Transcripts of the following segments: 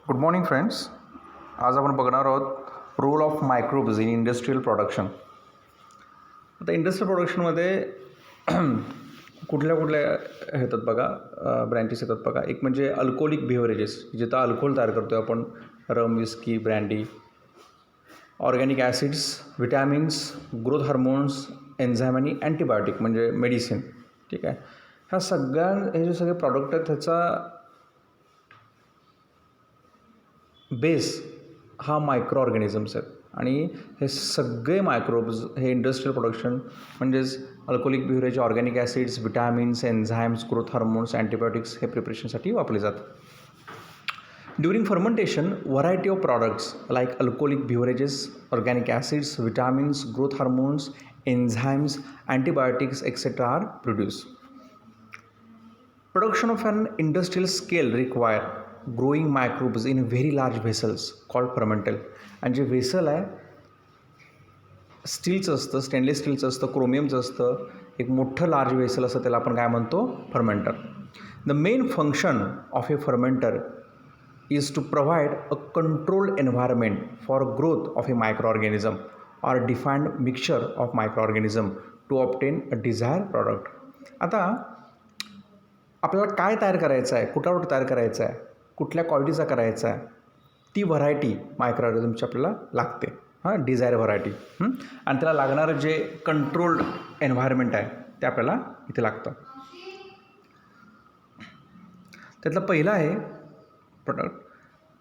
Good morning friends. आज आपण बघणार आहोत role of microbes in industrial production. आता इंडस्ट्रियल प्रोडक्शनमध्ये कुठल्या कुठल्या येतात बघा, ब्रँचेस येतात बघा. एक म्हणजे अल्कोहोलिक बिव्हरेजेस, जिथं अल्कोहोल तयार करतो आहे आपण, rum, whisky, brandy. Organic acids, vitamins, growth hormones, enzyme आणि अँटीबायोटिक म्हणजे मेडिसिन. ठीक आहे. हे जे सगळे प्रॉडक्ट आहेत त्याचा बेस हा मायक्रो ऑर्गॅनिझम्स आहेत आणि हे सगळे मायक्रोब्स हे इंडस्ट्रियल प्रोडक्शन म्हणजेच alcoholic beverage, organic acids, vitamins, enzymes, growth hormones, antibiotics हे प्रिपरेशनसाठी वापरले जातात. During fermentation, variety of products like alcoholic beverages, organic acids, vitamins, growth hormones, enzymes, antibiotics etcetera are produce. Production of an industrial scale require growing microbes in very large vessels called fermental. आणि जे vessel आहे स्टीलचं असतं, stainless स्टीलचं असतं, क्रोमियमचं असतं, एक मोठं लार्ज व्हेसल असतं, त्याला आपण काय म्हणतो, fermenter. The main function of a fermenter is to provide a controlled environment for growth of a microorganism or defined mixture of microorganism to obtain a desire product. आता आपल्याला काय तयार करायचं आहे, कुठला तयार करायचा आहे, कुठल्या क्वालिटीचा करायचा आहे, ती व्हरायटी मायक्रो ऑर्गॅनिझमची आपल्याला लागते. Desire variety. आणि त्याला लागणारं जे कंट्रोल्ड एन्व्हायरमेंट आहे ते आपल्याला इथे लागतं. त्यातलं पहिलं आहे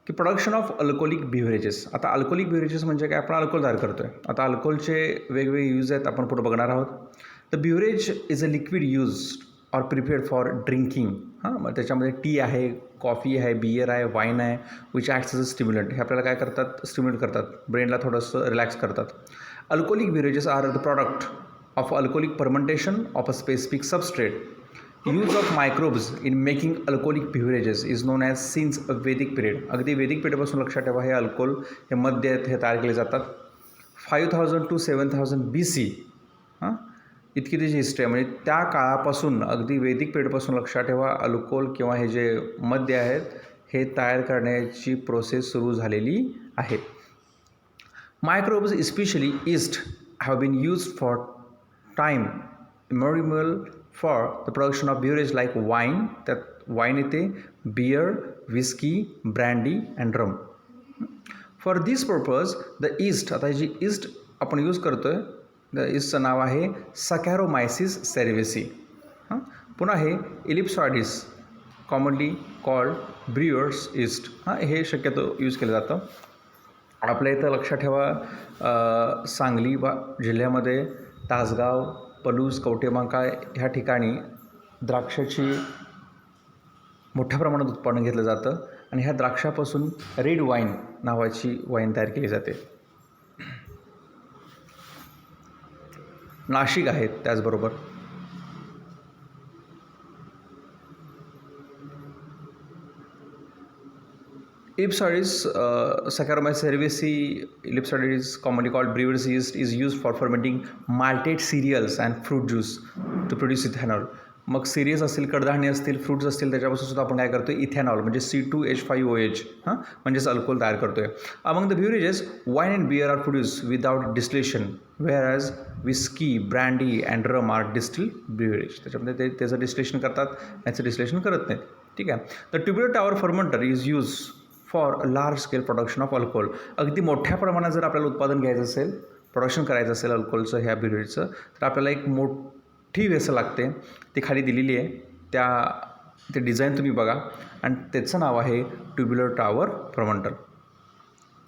प्रोडक्शन ऑफ अल्कोहोलिक बिव्हरेजेस. आता अल्कोहोलिक बिव्हरेजेस म्हणजे काय, आपण अल्कोहोल तयार करतो आहे. आता अल्कोहोलचे वेगवेगळे यूज आहेत, आपण पुढे बघणार आहोत. The beverage is a liquid use or prepared for drinking. मग त्याच्यामध्ये टी आहे, कॉफी आहे, बियर आहे, वाईन आहे, which acts as a stimulant. हे आपल्याला काय करतात, स्टिम्युलेट करतात, ब्रेनला थोडंसं रिलॅक्स करतात. Alcoholic beverages are the product of alcoholic fermentation of a specific substrate. Use of microbes in making alcoholic beverages is known as since a Vedic period. अगदी Vedic पिरियडपासून लक्षात ठेवा, हे अल्कोहोल हे मद्य आहेत, हे तयार केले जातात. 5000 to 7000 BC इतकी त्याची हिस्ट्री आहे. म्हणजे त्या काळापासून, अगदी वैदिक पिरियडपासून लक्षात ठेवा, अल्कोहोल किंवा हे जे मद्य आहेत हे तयार करण्याची प्रोसेस सुरू झालेली आहे. Microbes especially yeast have been used for time immemorial for the production of beverage like wine. त्यात वाईन येते, beer, whisky, brandy and rum. For this purpose the yeast, आता जी ईस्ट आपण यूज करतो आहे, द ईस्टचं नाव आहे सॅकॅरोमायसिस सेरेव्हेसी. पुन्हा हे इलिप्सॉइडिस, कॉमनली कॉल्ड ब्रिअर्स ईस्ट. हे शक्यतो यूज केलं जातं. आपल्या इथं लक्षात ठेवा, सांगली जिल्ह्यामध्ये तासगाव, पलूस, कवठेमहांकाळ ह्या ठिकाणी द्राक्षाची मोठ्या प्रमाणात उत्पादन घेतलं जातं आणि ह्या द्राक्षापासून रेड वाईन नावाची वाईन तयार केली जाते. नाशिक आहेत त्याचबरोबर. इलिप्सॉइडिस, सॅकॅरोमायसिस सेरेव्हेसी, इलिप्सॉइडिस commonly called brewer's yeast is used for fermenting malted cereals and fruit juice to produce ethanol. मग सिरियल्स असतील, कडधान्य असतील, फ्रूट्स असतील, त्याच्यापासून सुद्धा आपण काय करतो आहे, इथेनॉल म्हणजे C2H5OH म्हणजेच अल्कोहोल तयार करतो आहे. Among the beverages wine and beer are produce without distillation, whereas whisky, brandy and rum are distil beverage. त्याच्यामध्ये त्याचं डिस्टिलेशन करतात, याचं डिस्टिलेशन करत नाहीत. ठीक आहे. The tubular tower fermenter is use for a large scale production of alcohol. अगदी मोठ्या प्रमाणात जर आपल्याला उत्पादन घ्यायचं असेल, प्रोडक्शन करायचं असेल अल्कोहोलचं, ह्या बिव्हरेजचं, तर आपल्याला एक मोठी वेसल लागते. ती खाली दिलेली आहे, ते डिझाईन तुम्ही बघा, आणि त्याचं नाव आहे ट्युब्युलर टावर फर्मेंटर.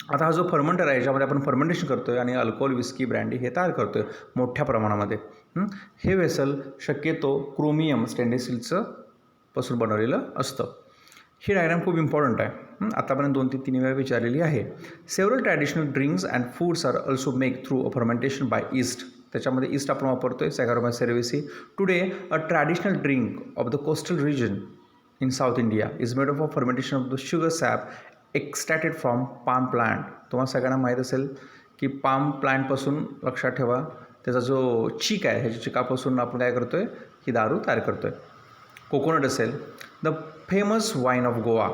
आता हा जो फर्मेंटर आहे, याच्यामध्ये आपण फर्मेंटेशन करतो आहे आणि अल्कोहोल, विस्की, ब्रँडी हे तयार करतो आहे मोठ्या प्रमाणामध्ये. हे वेसल शक्यतो क्रोमियम, स्टेनलेस स्टीलचं पासून बनवलेलं असतं. ही डायग्राम खूप इम्पॉर्टंट आहे. आतापर्यंत 2 ते 3 वेळा विचारलेली आहे. Several traditional drinks and foods are also make through a fermentation by yeast. त्याच्यामध्ये ईस्ट आपण वापरतो आहे, saccharomyces cerevisiae. Today a traditional drink of the coastal region in South India is made of fermentation of the sugar sap extracted from palm plant. तुम्हाला सगळ्यांना माहीत असेल की palm प्लांटपासून, लक्षात ठेवा, त्याचा जो चीक आहे, ह्याच्या चिकापासून आपण काय करतो आहे, ही दारू तयार करतो आहे. कोकोनट असेल. The famous wine of Goa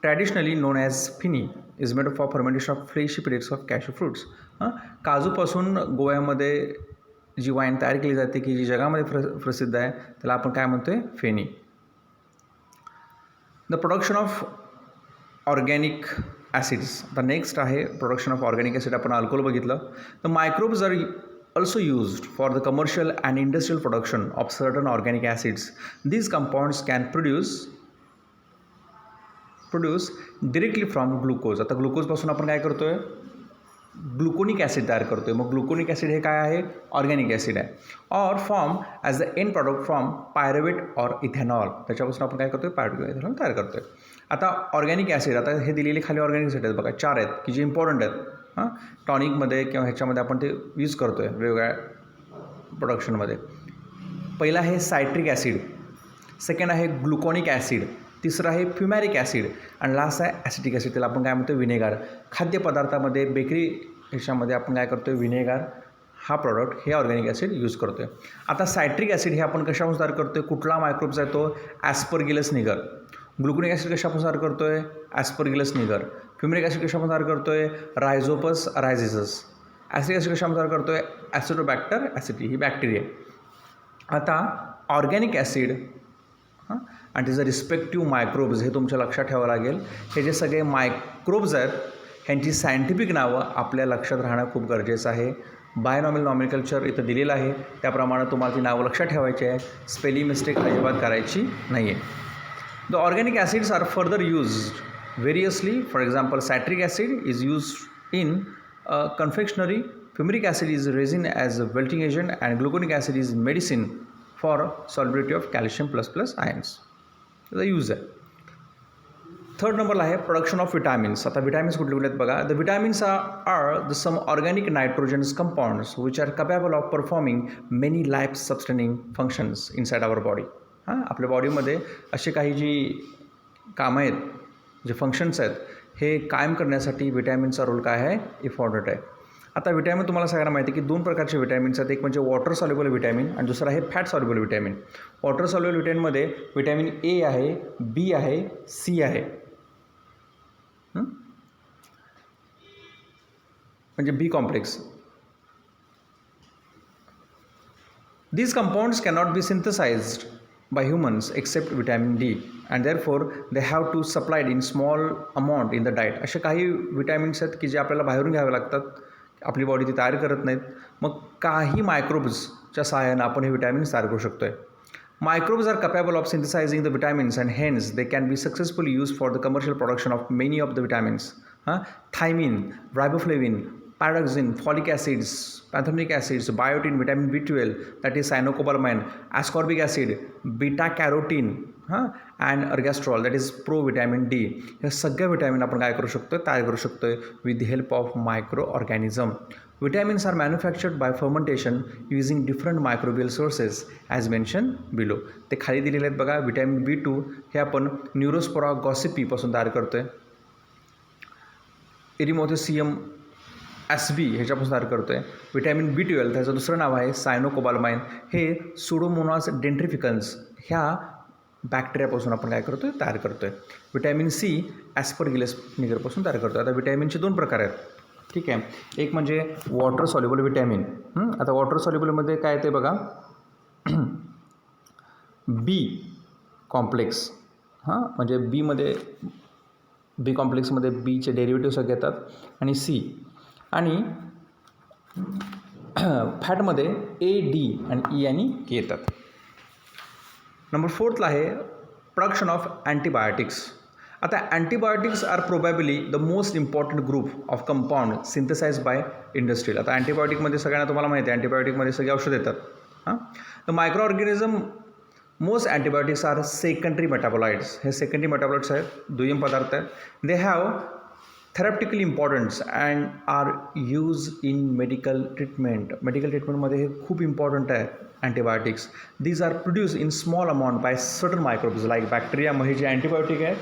traditionally non as Finney is made for fermentation of freshie periods of cashew fruits. काजूपासून गोव्यामध्ये जी वाईन तयार केली जाते की जी जगामध्ये प्रसिद्ध आहे त्याला आपण काय म्हणतो आहे, feni. The production of organic acids. आता नेक्स्ट आहे प्रोडक्शन ऑफ ऑर्गॅनिक ॲसिड. आपण अल्कोहोल बघितलं. The microbes are also used for the commercial and industrial production of certain organic acids. These compounds can produce directly from glucose. आता ग्लुकोजपासून आपण काय करतोय, ग्लुकोनिक acid तयार करतोय. मग ग्लुकोनिक ॲसिड हे काय आहे, ऑर्गॅनिक ॲसिड आहे. Or form as the end product from pyruvate or ethanol. त्याच्यापासून आपण काय करतोय, पायरुवेट इथेनॉल तयार करतोय. आता ऑर्गॅनिक ॲसिड, आता हे दिलेले खाली ऑर्गॅनिक ॲसिड आहेत बघा, 4 आहेत की जे इम्पॉर्टंट आहेत. टॉनिकमध्ये किंवा ह्याच्यामध्ये आपण ते यूज करतो आहे वेगवेगळ्या प्रोडक्शनमध्ये. पहिला आहे सायट्रिक ॲसिड, सेकंड आहे ग्लुकॉनिक ॲसिड, तिसरं आहे फ्युमॅरिक ॲसिड आणि लास्ट आहे ॲसिटिक ॲसिड. त्याला आपण काय म्हणतो, विनेगार. खाद्यपदार्थामध्ये बेकरी ह्याच्यामध्ये आपण काय करतो आहे, विनेगार हा प्रॉडक्ट हे ऑर्गॅनिक ॲसिड यूज करतो आहे. आता सायट्रिक ॲसिड हे आपण कशापासून तयार करतो आहे, कुठला मायक्रोब्स आहे तो, ॲस्परगिलस निगर. ग्लुकोनिक ॲसिड कशापासून तयार करतो आहे, ॲस्परगिलस निगर. फ्युमरिक ॲसिड कशापासून तयार करतो आहे, रायझोपस रायझिसस. ॲसिडिक ॲसिड कशापासून तयार करतो आहे, ॲसिडोबॅक्टर ॲसिटी, ही बॅक्टेरिया. आता ऑर्गॅनिक ॲसिड आणि त्याचं रिस्पेक्टिव्ह मायक्रोब्स हे तुमच्या लक्षात ठेवावं लागेल. हे जे सगळे मायक्रोब्स आहेत ह्यांची सायंटिफिक नावं आपल्या लक्षात राहणं खूप गरजेचं आहे. बायनॉमियल नॉमेनक्लेचर इथं दिलेलं आहे, त्याप्रमाणे तुम्हाला ती नावं लक्षात ठेवायची आहे. स्पेलिंग मिस्टेक अजिबात करायची नाही आहे. The organic acids are further used variously. For example, citric acid is used in confectionery, fumaric acid is resin as a welting agent, and gluconic acid is medicine for solubility of calcium plus ions. The use आहे. Third नंबरला आहे production of vitamins. आता vitamins कुठले कुठले आहेत बघा. The vitamins are the some organic nitrogens compounds which are capable of performing many life sustaining functions inside our body. आपल्या बॉडीमध्ये असे काही जी कामं आहेत, जे फंक्शन्स आहेत, हे कायम करण्यासाठी विटॅमिनचा रोल काय आहे, इम्पॉर्टंट आहे. आता विटॅमिन तुम्हाला सगळ्यांना माहिती आहे की 2 प्रकारचे विटॅमिन्स आहेत. एक म्हणजे वॉटर सॉल्युबल विटॅमिन आणि दुसरं आहे fat soluble vitamin. Water soluble विटॅमिनमध्ये विटॅमिन ए आहे, बी आहे, सी आहे. म्हणजे B complex. These compounds cannot be synthesized by humans except vitamin D and therefore they have to supplied in small amount in the diet. असे काही vitamins आहेत की जे आपल्याला बाहेरून घ्यावे लागतात, आपली बॉडी ती तयार करत नाहीत. मग काही मायक्रोब्सच्या सहाय्यानं आपण हे विटॅमिन्स तयार करू शकतो आहे. Microbes are capable of synthesizing the vitamins and hence they can be successfully used for the commercial production of many of the vitamins. Thiamine, riboflavin, pyroxine, folic acids, pantothenic acids, biotin, vitamin B12, that is cyanocobalamin, ascorbic acid, beta carotene, and ergosterol, that is provitamin D. हे सगळे vitamin आपण काय करू शकतो, तयार करू शकतो with the help of micro organism. Vitamins are manufactured by fermentation using different microbial sources as mentioned below. ते खाली दिलेले आहेत बघा. विटॅमिन B2 हे आपण न्यूरोस्पोरा गॉसिपीपासून तयार करतो आहे. इरिमोथेसियम एसबी ह्याच्यापासून तयार करतो आहे. विटॅमिन B12 त्याचं दुसरं नाव आहे सायनोकोबालमाइन. हे सुडोमोनास डेंट्रिफिकन्स ह्या बॅक्टेरियापासून आपण काय करतो आहे, तयार करतो आहे. विटॅमिन सी ॲस्परगिलस निगरपासून तयार करतो आहे. आता विटॅमिनचे 2 प्रकार आहेत, ठीक आहे. एक म्हणजे वॉटर सॉल्युबल विटॅमिन. आता वॉटर सॉल्युबलमध्ये काय ते बघा, बी कॉम्प्लेक्स. म्हणजे बी कॉम्प्लेक्समध्ये बीचे डेरिव्हेटिव्ह सगळे येतात आणि सी. आणि फॅटमध्ये ए, डी आणि ई आणि के येतात. नंबर 4ला आहे प्रोडक्शन ऑफ अँटीबायोटिक्स. आता antibiotics are probably the most important group of compound synthesize by industrial. आता अँटीबायोटिकमध्ये सगळ्यांना तुम्हाला माहिती आहे, अँटीबायोटिकमध्ये सगळे औषध येतात. The micro organism most antibiotics are secondary metabolites. हे सेकंडरी मेटाबोलाइट्स आहेत, दुय्यम पदार्थ आहेत. They have therapeutically importance and are use in medical treatment. Medical ट्रीटमेंटमध्ये हे खूप इम्पॉर्टंट आहे antibiotics. These are produce in small amount by certain microbes like bacteria. मग हे जे अँटीबायोटिक आहेत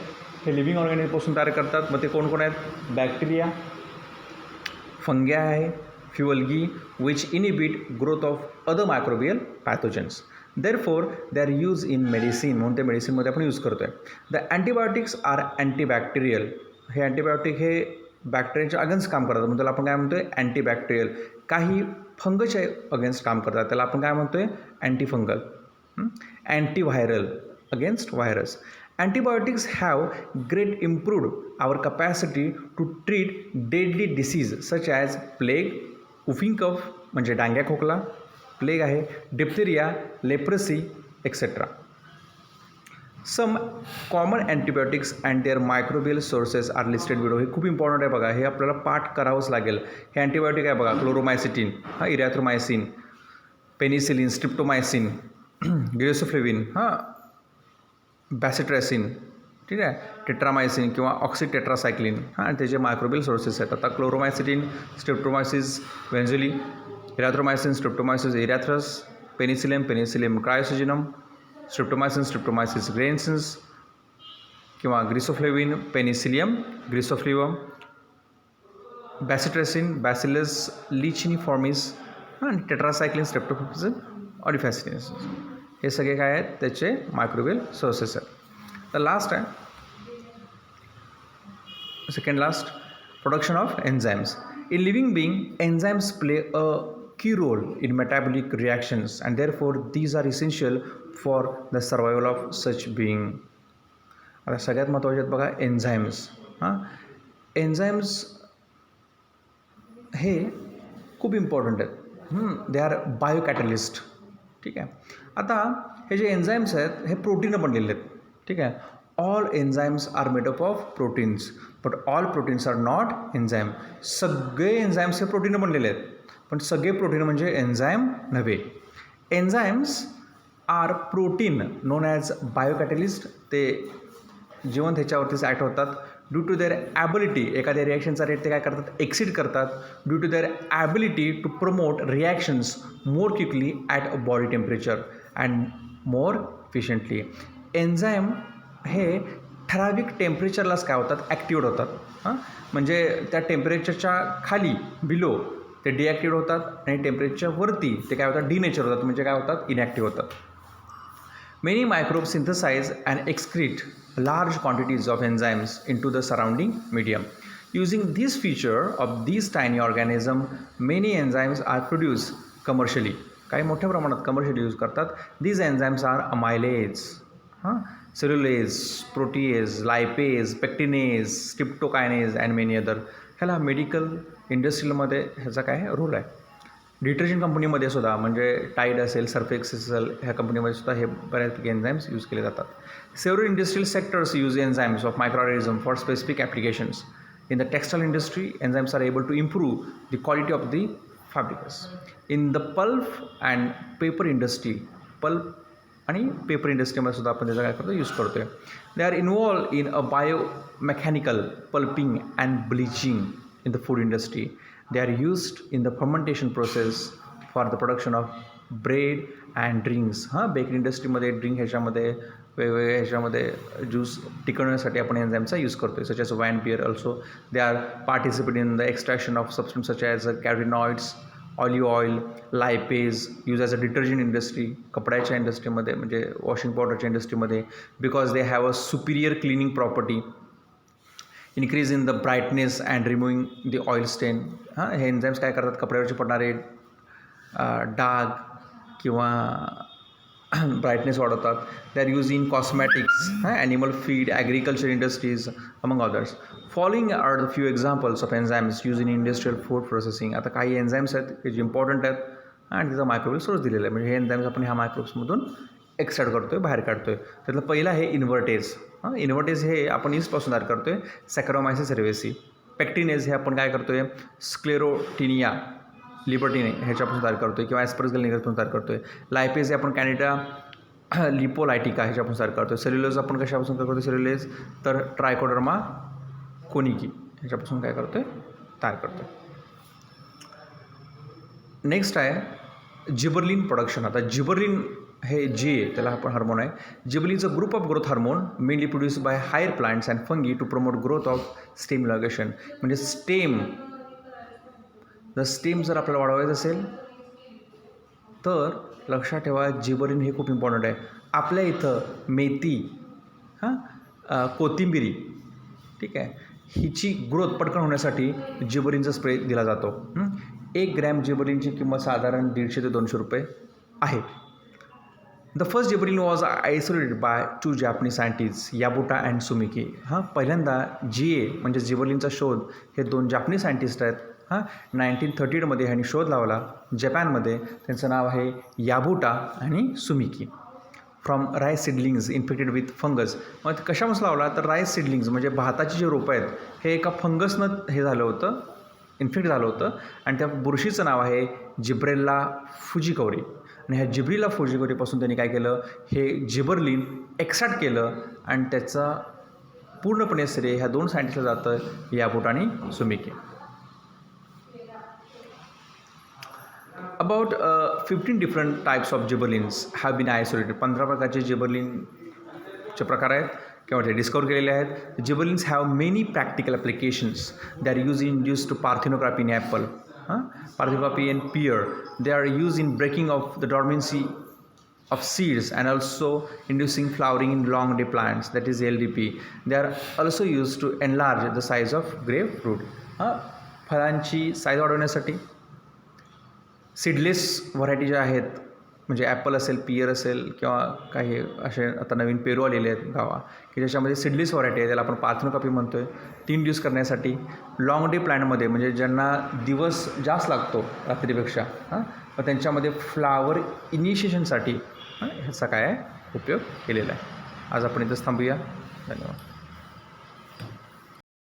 हे लिव्हिंग ऑर्गॅनिझमपासून तयार करतात. मग ते कोण आहेत, बॅक्टेरिया, फंगी आहे, फ्युअल्गी which inhibit growth of other microbial pathogens. Therefore they are use in medicine, म्हणून ते मेडिसिनमध्ये आपण यूज करतो आहे. The antibiotics are antibacterial. हे अँटीबायोटिक हे बॅक्टेरियाच्या अगेन्स्ट काम करतात, म्हणून त्याला आपण काय म्हणतो आहे अँटीबॅक्टेरियल. काही फंगसच्या अगेन्स्ट काम करतात, त्याला आपण काय म्हणतो आहे antifungal. Antiviral against virus. Antibiotics have great improved our capacity to treat deadly disease such as plague, whooping cough म्हणजे डांग्या खोकला, प्लेग आहे, diphtheria, leprosy etcetera. Some common antibiotics and their microbial sources are listed below. हे खूप important आहे बघा, हे आपल्याला पाठ करावंच लागेल. हे अँटीबायोटिक आहे बघा, क्लोरोमायसिटिन, इरॅथ्रोमायसिन, पेनिसिलिन, स्ट्रिप्टोमायसिन, गिरेसोफ्लेविन, बॅसिट्रॅसिन, ठीक आहे, टेट्रामायसिन किंवा ऑक्सिटेट्रासायक्लिन, आणि त्याचे मायक्रोबियल सोर्सेस आहेत. आता क्लोरोमायसिटिन, स्ट्रिप्टोमायसिस वेन्झुली, इरॅथ्रोमायसिन, स्ट्रिप्टोमायसिस इरॅथ्रस, पेनिसिलियम क्रायोसिजिनम, स्ट्रिप्टोमायसिस ग्रेन्सिन्स किंवा ग्रिसोफ्लेविन, पेनिसिलियम ग्रिसोफ्लिवम, बॅसिट्रॅसिन, बॅसिलस लिचिनिफॉर्मिस, आणि टेट्रासायक्लिन, स्ट्रेप्टोफॉक्सिन ऑरिफॅसिनिस. हे सगळे काय आहेत त्याचे मायक्रोबियल सोर्सेस आहेत. तर लास्ट आहे second last, production of enzymes. In living being enzymes play a key role in metabolic reactions and therefore these are essential for the survival of such being. आता सगळ्यात महत्त्वाचे आहेत बघा एन्झाईम्स. एन्झाईम्स हे खूप इम्पॉर्टंट आहेत. They are biocatalyst. ठीक आहे. आता हे जे एन्झाईम्स आहेत हे प्रोटीनं बनलेले आहेत. ठीक आहे. All enzymes are made up of proteins but all proteins are not enzyme. सगळे एन्झाईम्स हे प्रोटीनं बनलेले आहेत, पण सगळे प्रोटीन म्हणजे एन्झाईम नव्हे. Enzymes are protein known as biocatalyst. ते जिवंत ह्याच्यावरतीच ॲक्ट होतात. ड्यू टू देअर ॲबिलिटी, एखाद्या रिॲक्शनचा रेट ते काय करतात एक्सिड करतात. Due to their ability to promote reactions more quickly at a body temperature and more efficiently. Enzyme हे ठराविक टेम्परेचरलाच काय होतात ॲक्टिवेट होतात. म्हणजे त्या टेम्परेचरच्या खाली बिलो ते डिॲक्टिव्ह होतात आणि टेम्परेचरवरती ते काय होतात डिनेचर होतात, म्हणजे काय होतात इनॅक्टिव्ह होतात. Many microbes synthesize and excrete large quantities of enzymes into the surrounding medium. Using this feature of these tiny organisms, many enzymes are produced commercially. काही मोठ्या प्रमाणात कमर्शियली यूज करतात. These enzymes are amylase, cellulase, protease, lipase, pectinase, streptokinase and many other. ह्याला medical इंडस्ट्रीमध्ये ह्याचा काय role आहे. Detergent कंपनीमध्ये सुद्धा म्हणजे टाईड असेल, सर्फ एक्सेल, ह्या कंपनीमध्ये सुद्धा हे बऱ्याचपैकी एन्झाईम्स यूज केले जातात. Several industrial sectors use enzymes of microorganism for specific applications. In the textile industry enzymes are able to improve the quality of the fabrics. In the pulp and paper industry, pulp आणि paper इंडस्ट्रीमध्ये सुद्धा आपण त्याचा काय करतो use करतो आहे. They are involve in a biomechanical pulping and bleaching in the food industry. They are used in the fermentation process for the production of bread and drinks. Bakery इंडस्ट्रीमध्ये ड्रिंक ह्याच्यामध्ये वेगवेगळ्या ह्याच्यामध्ये ज्यूस टिकवण्यासाठी आपण एन्झाईमचा use करतो आहे. Such as wine beer also they are participate in the extraction of substance such as carotenoids, olive oil, lipase use as a detergent industry, कपड्याच्या इंडस्ट्रीमध्ये म्हणजे वॉशिंग पावडरच्या इंडस्ट्रीमध्ये, because they have a superior cleaning property, increase in the brightness and removing the oil stain. हे enzymes काय करतात कपड्यावरचे पडणारे डाग किंवा ब्राईटनेस वाढवतात. They are use in cosmetics, animal feed, agriculture industries among others. Following are the few examples of enzymes use in industrial food processing. आता काही enzymes आहेत हे जे इम्पॉर्टंट आहेत आणि त्याचा मायक्रोबियल सोर्स दिलेला आहे, म्हणजे हे एन्झाईम्स आपण ह्या मायक्रोब्समधून एक्स्ट्रॅक्ट करतो आहे, बाहेर काढतो आहे. त्यातलं पहिलं आहे इन्व्हर्टेज. इन्व्हर्टेज हे आपण ईस्टपासून तयार करतो आहे, सॅकॅरोमायसिस सेरेव्हेसी. पेक्टिनेज हे आपण काय करतो आहे स्क्लेरोटिनिया लिबर्टिने ह्याच्यापासून तयार करतो आहे किंवा ॲस्परगल निगरपासून तयार करतो आहे. लायपेज हे आपण कॅनिडा लिपोलायटिका ह्याच्यापासून तयार करतो आहे. सेल्युलोज आपण कशापासून तयार करतो सेल्युलेज तर ट्रायकोडर्मा कोनिकी ह्याच्यापासून काय करतो आहे तयार करतो आहे. नेक्स्ट आहे जिबर्लिन प्रोडक्शन. आता जिबर्लिन हे जे त्याला आपण हार्मोन आहे. Gibberellin is a group of growth hormone mainly produce by higher plants and fungi to promote growth of stem elongation. म्हणजे स्टेम जर आपल्याला वाढवायचं असेल तर लक्षात ठेवा जिबरिन हे खूप इम्पॉर्टंट आहे. आपल्या इथं मेथी कोथिंबिरी ठीक आहे हिची ग्रोथ पटकन होण्यासाठी जिबरिनचा स्प्रे दिला जातो. 1 ग्रॅम जिबरिनची किंमत साधारण 150 ते 200 रुपये आहे. The first gibberellin was isolated by 2 Japanese scientist Yabuta and Sumiki. पहिल्यांदा म्हणजे जिबरिनचा शोध हे 2 जापनीज सायंटिस्ट आहेत. 1938मध्ये ह्यांनी शोध लावला जपानमध्ये. त्यांचं नाव आहे याबुटा आणि Sumiki. From rice seedlings infected with fungus. मग कशापासून लावला तर राईस सीडलिंग्स म्हणजे भाताची जे रोपं आहेत हे एका फंगसनं हे झालं होतं इन्फेक्ट झालं होतं आणि त्या बुरशीचं नाव आहे जिब्रेल्ला फुजिकोरी. आणि ह्या जिब्रिला फुजिकोरीपासून त्यांनी काय केलं हे जिबरलिन एक्स्ट्रॅक्ट केलं आणि त्याचा पूर्णपणे श्रेय ह्या 2 सायंटिस्टला जातं याबुटा आणि सुमिकी. About 15 different types of gibberellins have been isolated. 15 प्रकारचे जिबरलिनचे प्रकार आहेत किंवा ते डिस्कवर केलेले आहेत. Gibberellins have many practical applications. They are use to parthenocarpy in apple, parthenocarpy in pear. They are use in breaking of the dormancy of seeds and also inducing flowering in long day plants, that is LDP. They are also used to enlarge the size of grapefruit. फळांची size वाढवण्यासाठी. Seedless variety ज्या आहेत म्हणजे Apple असेल pier असेल किंवा काही असे आता नवीन पेरू आलेले आहेत गावा की ज्याच्यामध्ये सीडलेस व्हरायटी आहे त्याला आपण पार्थेनोग्राफी म्हणतो आहे. ती इंड्यूस करण्यासाठी. लॉंग डे प्लांटमध्ये म्हणजे ज्यांना दिवस जास्त लागतो रात्रीपेक्षा मग त्यांच्यामध्ये फ्लावर इनिशिएशनसाठी ह्याचा काय आहे उपयोग केलेला आहे. आज आपण इथंच थांबूया. धन्यवाद.